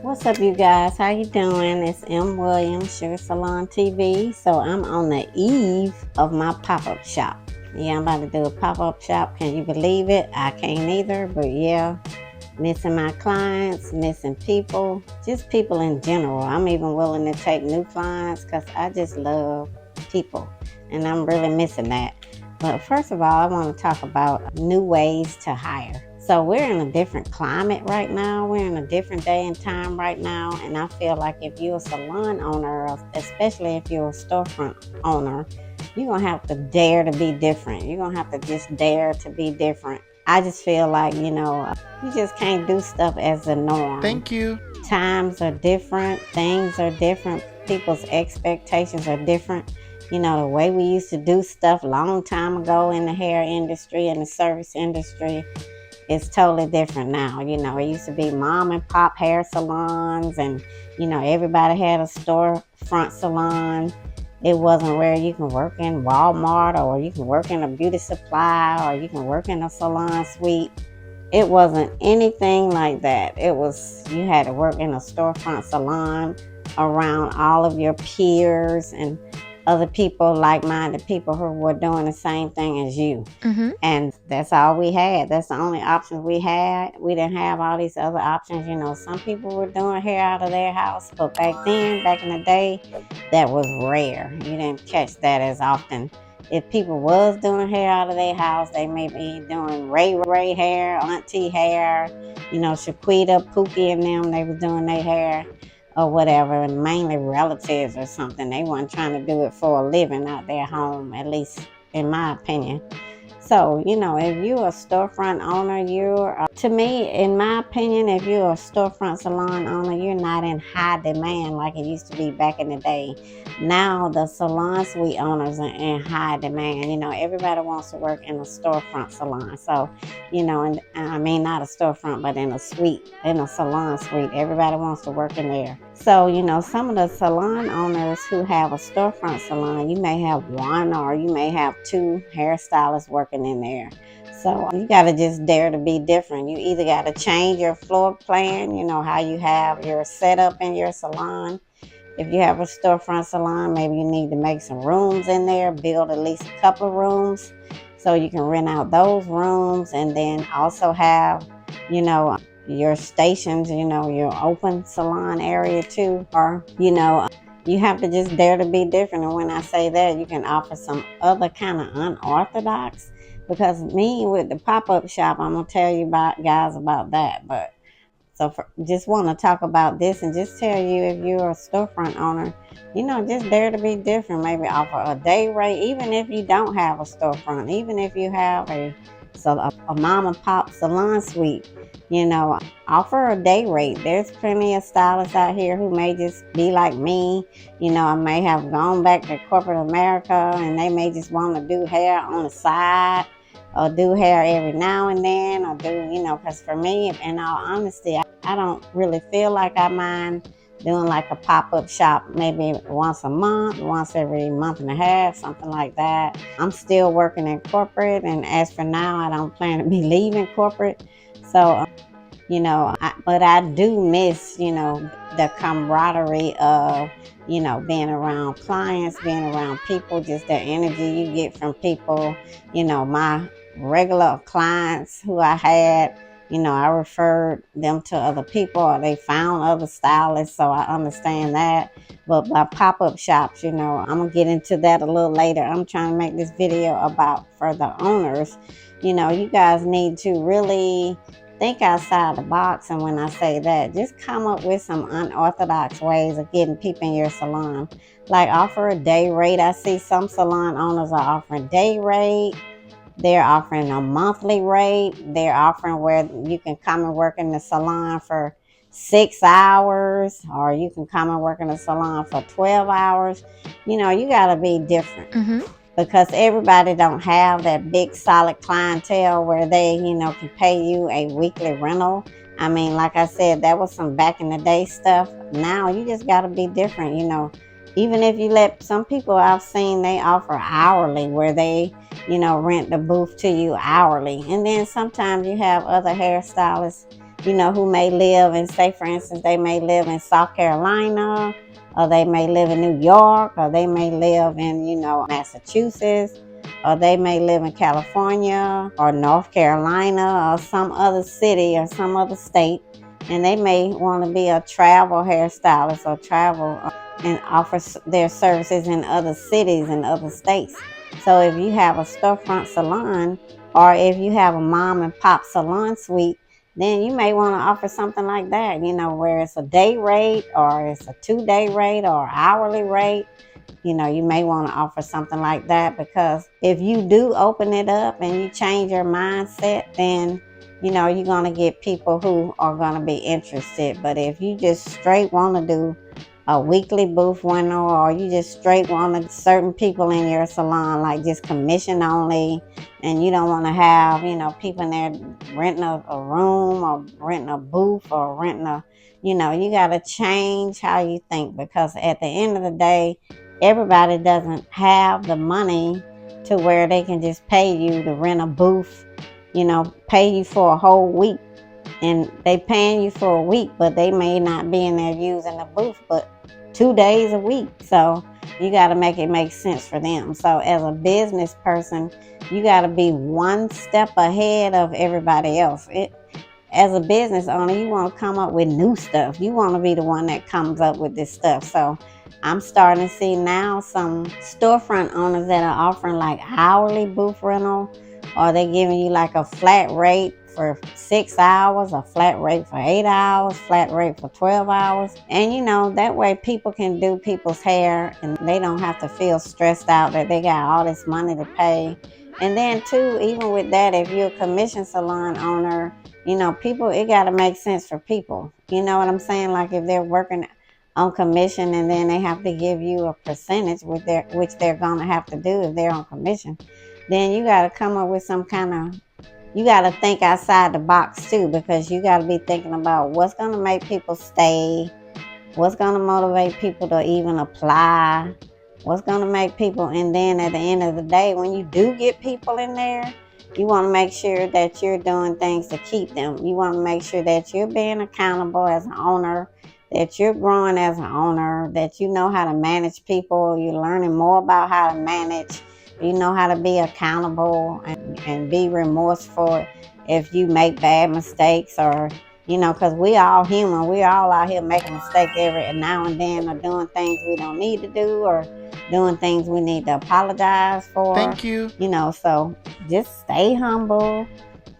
What's up, you guys? How you doing? It's M. Williams, Sugar Salon TV. So I'm on the eve of my pop-up shop. Yeah, I'm about to do a pop-up shop. Can you believe it? I can't either, but yeah, missing my clients, missing people, just people in general. I'm even willing to take new clients because I just love people, and I'm really missing that. But first of all, I want to talk about new ways to hire. So we're in a different climate right now. We're in a different day and time right now. And I feel like if you're a salon owner, especially if you're a storefront owner, you're going to have to dare to be different. You're going to have to just dare to be different. I just feel like, you just can't do stuff as the norm. Thank you. Times are different. Things are different. People's expectations are different. The way we used to do stuff a long time ago in the hair industry and the service industry, it's totally different now. It used to be mom and pop hair salons and, everybody had a storefront salon. It wasn't where you can work in Walmart or you can work in a beauty supply or you can work in a salon suite. It wasn't anything like that. It was, you had to work in a storefront salon around all of your peers and other people, like-minded people who were doing the same thing as you. Mm-hmm. And that's all we had. That's the only options we had. We didn't have all these other options. Some people were doing hair out of their house, but back in the day, that was rare. You didn't catch that as often. If people was doing hair out of their house, they may be doing Ray hair, auntie hair, Shaquita, Pookie and them, they was doing their hair or whatever, and mainly relatives or something. They weren't trying to do it for a living out their home, at least in my opinion. So, if you're a storefront owner, to me, in my opinion, if you're a storefront salon owner, you're not in high demand like it used to be back in the day. Now, the salon suite owners are in high demand. Everybody wants to work in a storefront salon. So, and I mean, not a storefront, but in a suite, in a salon suite. Everybody wants to work in there. So, some of the salon owners who have a storefront salon, you may have one or you may have two hairstylists working in there. So you got to just dare to be different. You either got to change your floor plan, how you have your setup in your salon. If you have a storefront salon, maybe you need to make some rooms in there, build at least a couple of rooms so you can rent out those rooms, and then also have, your stations, your open salon area too. Or, you have to just dare to be different. And when I say that, you can offer some other kind of unorthodox. Because me with the pop-up shop, I'm going to tell you guys about that. But just want to talk about this and just tell you, if you're a storefront owner, just dare to be different. Maybe offer a day rate, even if you don't have a storefront, even if you have a mom and pop salon suite, offer a day rate. There's plenty of stylists out here who may just be like me. I may have gone back to corporate America and they may just want to do hair on the side or do hair every now and then, or do, because for me, in all honesty, I don't really feel like I mind doing like a pop-up shop maybe once a month, once every month and a half, something like that. I'm still working in corporate, and as for now, I don't plan to be leaving corporate. So, but I do miss, the camaraderie of, being around clients, being around people, just the energy you get from people. My regular clients who I had, I referred them to other people, or they found other stylists, so I understand that. But by pop-up shops, I'm going to get into that a little later. I'm trying to make this video about for the owners. You guys need to really think outside the box. And when I say that, just come up with some unorthodox ways of getting people in your salon. Like offer a day rate. I see some salon owners are offering day rate. They're offering a monthly rate. They're offering where you can come and work in the salon for 6 hours, or you can come and work in the salon for 12 hours. You got to be different. Mm-hmm. Because everybody don't have that big solid clientele where they, can pay you a weekly rental. I mean, like I said, that was some back in the day stuff. Now you just got to be different, Even if you let some people I've seen, they offer hourly where they, rent the booth to you hourly. And then sometimes you have other hairstylists who may live in, say for instance, they may live in South Carolina, or they may live in New York, or they may live in, Massachusetts, or they may live in California or North Carolina or some other city or some other state, and they may want to be a travel hairstylist or travel and offer their services in other cities and other states. So if you have a storefront salon, or if you have a mom and pop salon suite, then you may want to offer something like that, where it's a day rate, or it's a 2-day rate, or hourly rate. You may want to offer something like that, because if you do open it up and you change your mindset, then you're going to get people who are going to be interested. But if you just straight want to do a weekly booth rental, or you just straight want certain people in your salon, like just commission only, and you don't want to have people in there renting a room, or renting a booth, or renting you got to change how you think, because at the end of the day, everybody doesn't have the money to where they can just pay you to rent a booth, pay you for a whole week. And they paying you for a week, but they may not be in there using the booth but 2 days a week. So you got to make it make sense for them. So as a business person, you got to be one step ahead of everybody else. As a business owner, you want to come up with new stuff. You want to be the one that comes up with this stuff. So I'm starting to see now some storefront owners that are offering like hourly booth rental, or they're giving you like a flat rate for 6 hours, a flat rate for 8 hours, flat rate for 12 hours. And that way people can do people's hair, and they don't have to feel stressed out that they got all this money to pay. And then too, even with that, if you're a commission salon owner, people, it got to make sense for people. You know what I'm saying? Like if they're working on commission, and then they have to give you a percentage which they're going to have to do if they're on commission, then you got to come up with some kind of, you got to think outside the box too, because you got to be thinking about what's going to make people stay, what's going to motivate people to even apply, what's going to make people. And then at the end of the day, when you do get people in there, you want to make sure that you're doing things to keep them. You want to make sure that you're being accountable as an owner, that you're growing as an owner, that you know how to manage people, you're learning more about how to manage, you know how to be accountable and be remorseful if you make bad mistakes, or, because we all human, we all out here making mistakes every now and then, or doing things we don't need to do, or doing things we need to apologize for. Thank you. So just stay humble,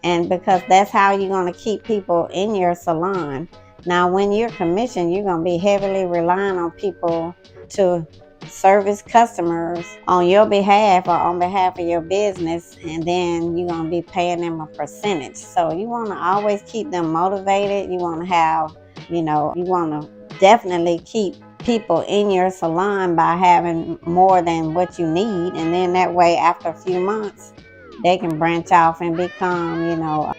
and because that's how you're going to keep people in your salon. Now, when you're commissioned, you're going to be heavily relying on people to service customers on your behalf, or on behalf of your business, and then you're going to be paying them a percentage. So you want to always keep them motivated. You want to have, you want to definitely keep people in your salon by having more than what you need, and then that way after a few months they can branch off and become,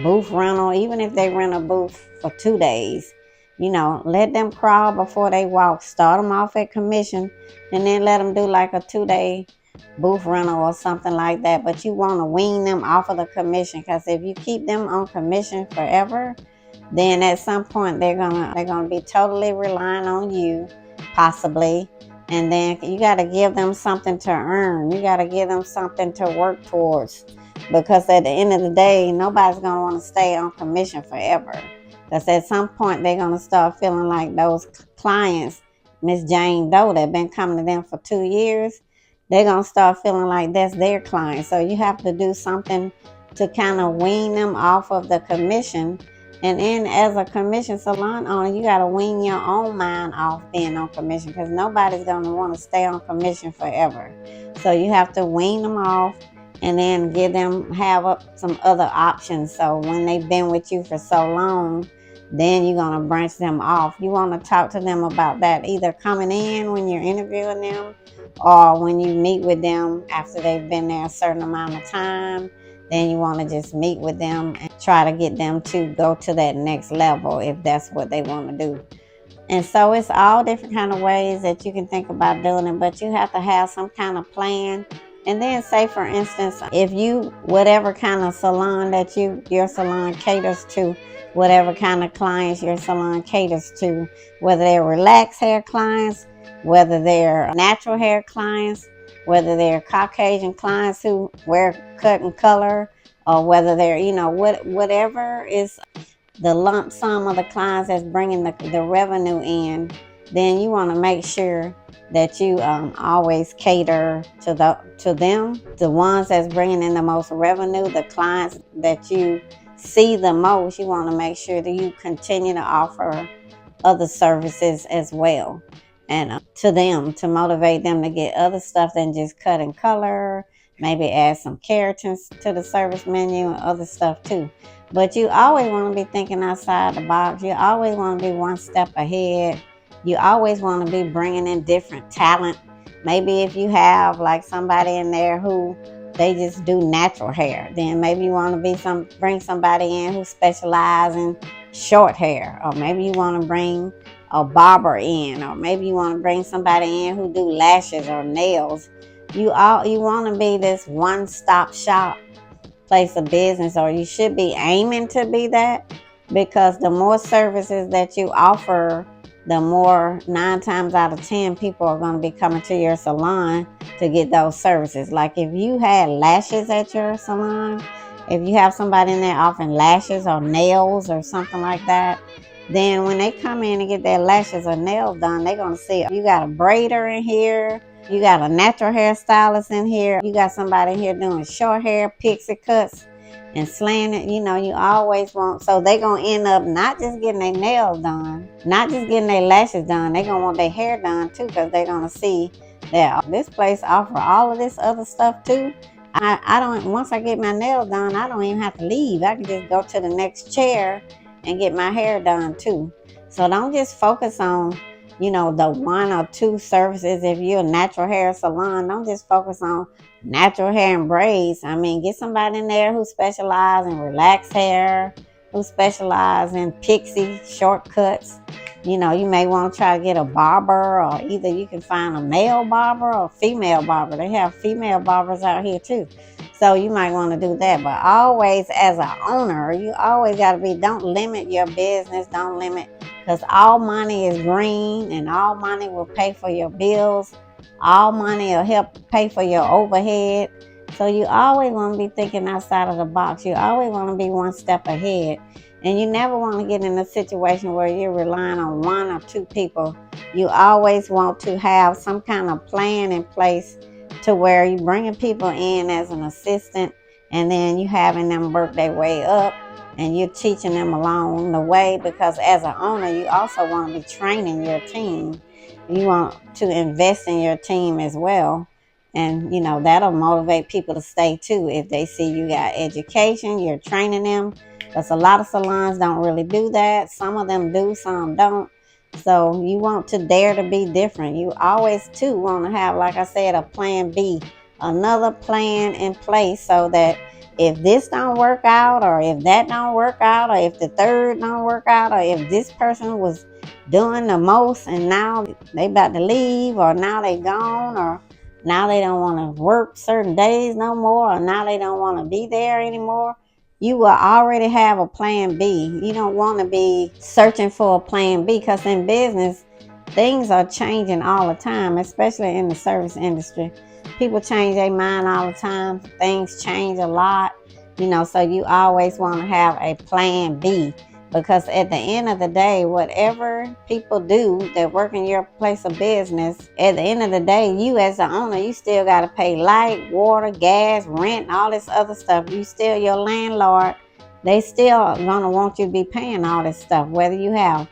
booth rental. Even if they rent a booth for 2 days, let them crawl before they walk. Start them off at commission, and then let them do like a 2-day booth rental or something like that. But you want to wean them off of the commission, because if you keep them on commission forever, then at some point they're gonna be totally relying on you, possibly. And then you got to give them something to earn. You got to give them something to work towards, because at the end of the day, nobody's going to want to stay on commission forever. Because at some point, they're going to start feeling like those clients, Miss Jane Doe, that been coming to them for 2 years, they're going to start feeling like that's their client. So you have to do something to kind of wean them off of the commission. And then as a commission salon owner, you got to wean your own mind off being on commission, because nobody's going to want to stay on commission forever. So you have to wean them off, and then have some other options. So when they've been with you for so long, then you're going to branch them off. You want to talk to them about that, either coming in when you're interviewing them, or when you meet with them after they've been there a certain amount of time. Then you want to just meet with them and try to get them to go to that next level if that's what they want to do. And so it's all different kind of ways that you can think about doing it, but you have to have some kind of plan. And then say, for instance, if whatever kind of salon that your salon caters to, whatever kind of clients your salon caters to, whether they're relaxed hair clients, whether they're natural hair clients, whether they're Caucasian clients who wear cut and color, or whether they're, whatever is the lump sum of the clients that's bringing the revenue in, then you want to make sure that you always cater to them, the ones that's bringing in the most revenue, the clients that you see the most. You want to make sure that you continue to offer other services as well, and to them, to motivate them to get other stuff than just cut and color. Maybe add some keratins to the service menu and other stuff too. But you always want to be thinking outside the box. You always want to be one step ahead. You always want to be bringing in different talent. Maybe if you have like somebody in there who they just do natural hair, then maybe you want to bring somebody in who specializes in short hair, or maybe you want to bring a barber in, or maybe you want to bring somebody in who do lashes or nails. You want to be this one-stop shop place of business, or you should be aiming to be that, because the more services that you offer, the more 9 times out of 10 people are going to be coming to your salon to get those services. Like if you had lashes at your salon, if you have somebody in there offering lashes or nails or something like that, then when they come in and get their lashes or nails done, they're going to see you got a braider in here, you got a natural hair stylist in here, you got somebody in here doing short hair, pixie cuts, and slanted. You always want, so they're going to end up not just getting their nails done, not just getting their lashes done, they're going to want their hair done too, because they're going to see that this place offer all of this other stuff too. Once I get my nails done, I don't even have to leave. I can just go to the next chair and get my hair done too. So don't just focus on, the 1 or 2 services. If you're a natural hair salon, don't just focus on natural hair and braids. Get somebody in there who specializes in relaxed hair, who specializes in pixie shortcuts. You may want to try to get a barber, or either you can find a male barber or a female barber. They have female barbers out here too. So you might want to do that. But always, as an owner, you always got to don't limit your business. Don't limit, because all money is green, and all money will pay for your bills. All money will help pay for your overhead. So you always want to be thinking outside of the box. You always want to be one step ahead. And you never want to get in a situation where you're relying on 1 or 2 people. You always want to have some kind of plan in place, to where you're bringing people in as an assistant, and then you having them work their way up, and you're teaching them along the way. Because as an owner, you also want to be training your team. You want to invest in your team as well. And, that'll motivate people to stay too. If they see you got education, you're training them. Because a lot of salons don't really do that. Some of them do, some don't. So you want to dare to be different. You always too want to have, like I said, a plan B, another plan in place, so that if this don't work out, or if that don't work out, or if the third don't work out, or if this person was doing the most and now they about to leave, or now they gone, or now they don't want to work certain days no more, or now they don't want to be there anymore, you will already have a plan B. You don't want to be searching for a plan B, because in business, things are changing all the time, especially in the service industry. People change their mind all the time. Things change a lot, so you always want to have a plan B. Because at the end of the day, whatever people do that work in your place of business, at the end of the day, you as the owner, you still got to pay light, water, gas, rent, all this other stuff. You still your landlord. They still going to want you to be paying all this stuff, whether you have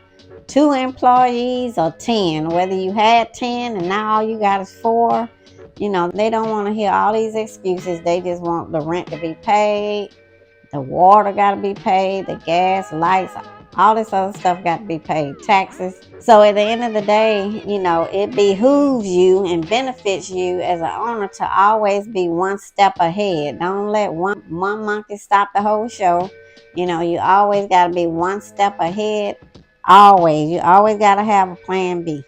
2 employees or 10, whether you had 10 and now all you got is 4. They don't want to hear all these excuses. They just want the rent to be paid. The water got to be paid, the gas, lights, all this other stuff got to be paid, taxes. So at the end of the day, it behooves you and benefits you as an owner to always be one step ahead. Don't let one monkey stop the whole show. You always got to be one step ahead. Always. You always got to have a plan B.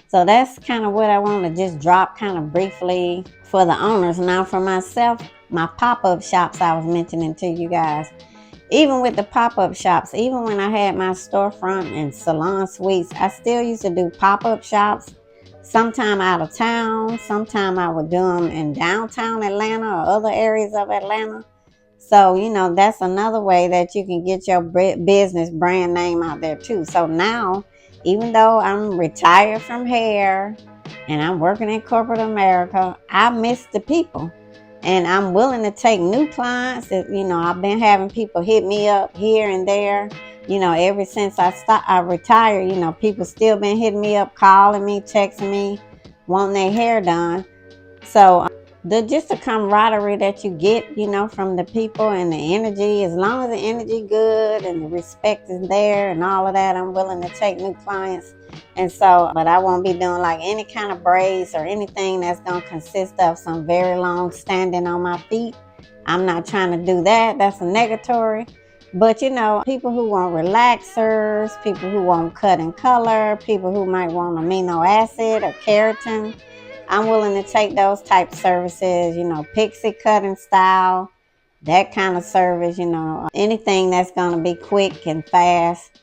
So that's kind of what I want to just drop kind of briefly for the owners. Now for myself, my pop-up shops I was mentioning to you guys, even with the pop-up shops, even when I had my storefront and salon suites, I still used to do pop-up shops. Sometime out of town, sometime I would do them in downtown Atlanta or other areas of Atlanta. So, that's another way that you can get your business brand name out there too. So now, even though I'm retired from hair and I'm working in corporate America, I miss the people. And I'm willing to take new clients. I've been having people hit me up here and there. Ever since I retired, people still been hitting me up, calling me, texting me, wanting their hair done. So just the camaraderie that you get, from the people and the energy, as long as the energy good and the respect is there and all of that, I'm willing to take new clients. And so, but I won't be doing like any kind of braids or anything that's going to consist of some very long standing on my feet. I'm not trying to do that. That's a negatory. But people who want relaxers, people who want cut and color, people who might want amino acid or keratin, I'm willing to take those type of services, pixie cutting style, that kind of service, anything that's going to be quick and fast,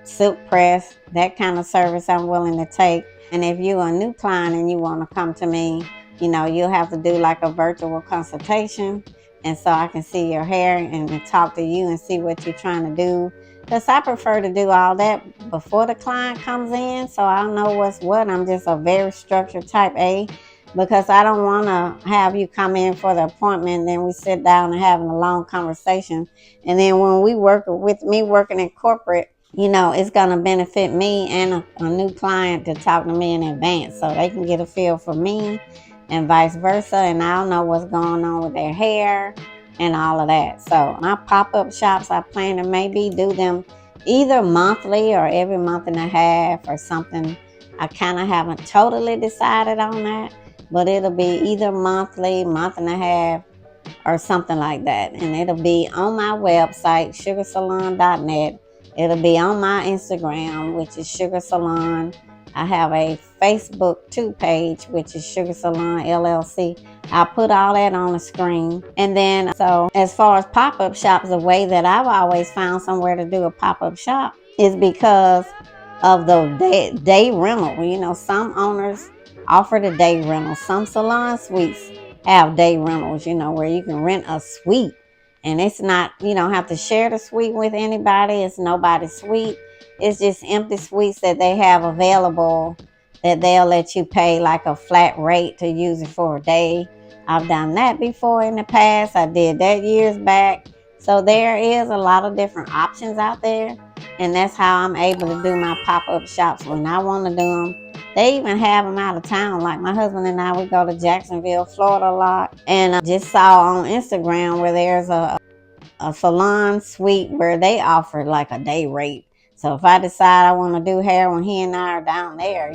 silk press, that kind of service I'm willing to take. And if you're a new client and you want to come to me, you'll have to do like a virtual consultation. And so I can see your hair and talk to you and see what you're trying to do. Because I prefer to do all that before the client comes in, so I know what's what. I'm just a very structured type A, because I don't want to have you come in for the appointment and then we sit down and having a long conversation. And then when we work with me working in corporate, it's going to benefit me and a new client to talk to me in advance so they can get a feel for me and vice versa. And I'll know what's going on with their hair and all of that. So my pop-up shops, I plan to maybe do them either monthly or every month and a half or something. I kind of haven't totally decided on that, but it'll be either monthly, month and a half, or something like that. And it'll be on my website, sugarsalon.net. It'll be on my Instagram, which is Sugar Salon. I have a Facebook page, which is Sugar Salon LLC. I'll put all that on the screen. And then, so as far as pop-up shops, the way that I've always found somewhere to do a pop-up shop is because of the day rental. Some owners offer the day rental. Some salon suites have day rentals, where you can rent a suite. And it's not, you don't have to share the suite with anybody. It's nobody's suite. It's just empty suites that they have available that they'll let you pay like a flat rate to use it for a day. I've done that before in the past. I did that years back. So there is a lot of different options out there. And that's how I'm able to do my pop-up shops when I want to do them. They even have them out of town. Like my husband and I, we go to Jacksonville, Florida a lot. And I just saw on Instagram where there's a salon suite where they offer like a day rate. So if I decide I want to do hair when he and I are down there,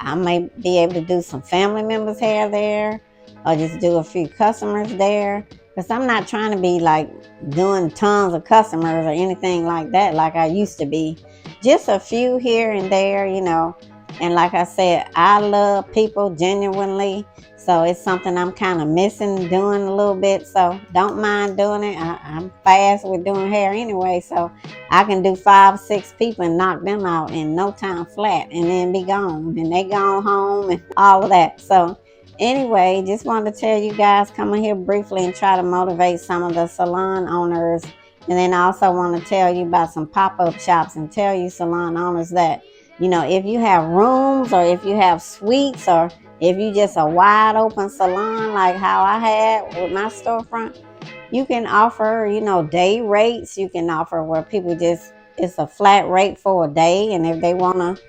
I may be able to do some family members' hair there or just do a few customers there. Because I'm not trying to be like doing tons of customers or anything like that like I used to be. Just a few here and there, And like I said, I love people genuinely. So it's something I'm kind of missing doing a little bit. So don't mind doing it. I'm fast with doing hair anyway. So I can do 5 or 6 people and knock them out in no time flat and then be gone. And they gone home and all of that. So anyway, just wanted to tell you guys, come in here briefly and try to motivate some of the salon owners. And then I also want to tell you about some pop-up shops and tell you salon owners that, if you have rooms or if you have suites or if you just a wide open salon like how I had with my storefront, you can offer, day rates. You can offer where people it's a flat rate for a day. And if they want to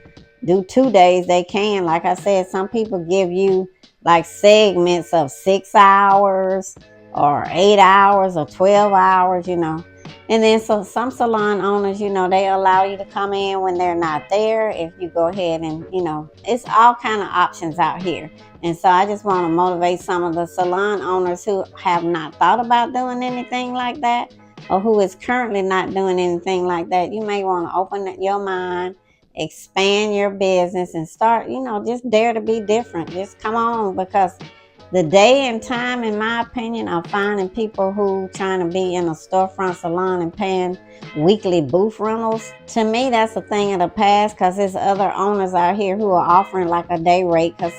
do 2 days, they can. Like I said, some people give you like segments of 6 hours or 8 hours or 12 hours, And then so some salon owners, they allow you to come in when they're not there. If you go ahead and, it's all kind of options out here. And so I just want to motivate some of the salon owners who have not thought about doing anything like that or who is currently not doing anything like that. You may want to open your mind, expand your business and start, just dare to be different. Just come on, because The day and time, in my opinion, of finding people who trying to be in a storefront salon and paying weekly booth rentals, to me, that's a thing of the past, because there's other owners out here who are offering like a day rate. Because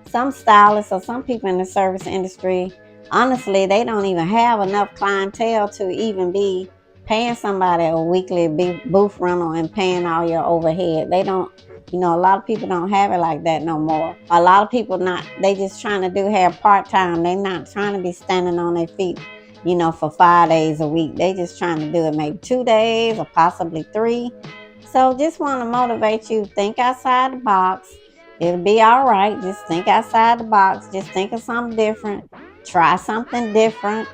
some stylists or some people in the service industry, honestly, they don't even have enough clientele to even be paying somebody a weekly booth rental and paying all your overhead. They don't, a lot of people don't have it like that no more. A lot of people they just trying to do hair part-time. They not trying to be standing on their feet, for 5 days a week. They just trying to do it maybe 2 days or possibly 3. So just want to motivate you, think outside the box. It'll be all right. Just think outside the box. Just think of something different. Try something different.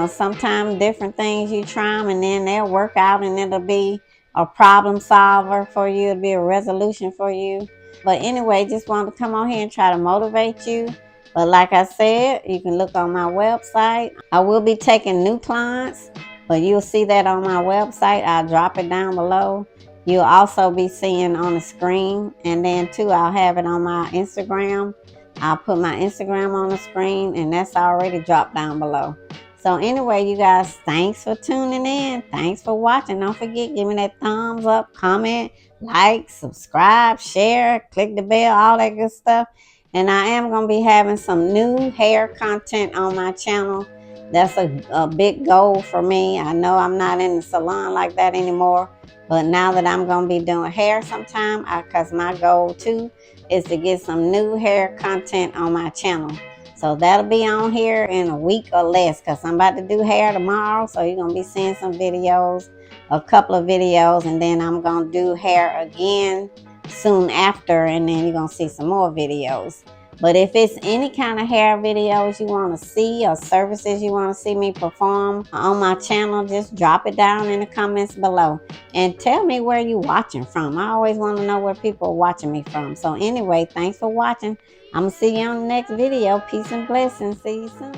Sometimes different things you try them and then they'll work out and it'll be a problem solver for you. It'll be a resolution for you. But anyway, just want to come on here and try to motivate you. But like I said, you can look on my website. I will be taking new clients, but you'll see that on my website. I'll drop it down below. You'll also be seeing on the screen, and then too, I'll have it on my Instagram. I'll put my Instagram on the screen, and that's already dropped down below. So anyway, you guys, thanks for tuning in. Thanks for watching. Don't forget, give me that thumbs up, comment, like, subscribe, share, click the bell, all that good stuff. And I am going to be having some new hair content on my channel. That's a big goal for me. I know I'm not in the salon like that anymore. But now that I'm going to be doing hair sometime, because my goal too is to get some new hair content on my channel. So that'll be on here in a week or less, because I'm about to do hair tomorrow. So you're going to be seeing some videos, a couple of videos, and then I'm going to do hair again soon after, and then you're going to see some more videos. But if it's any kind of hair videos you want to see or services you want to see me perform on my channel, just drop it down in the comments below. And tell me where you're watching from. I always want to know where people are watching me from. So anyway, thanks for watching. I'm going to see you on the next video. Peace and blessings. See you soon.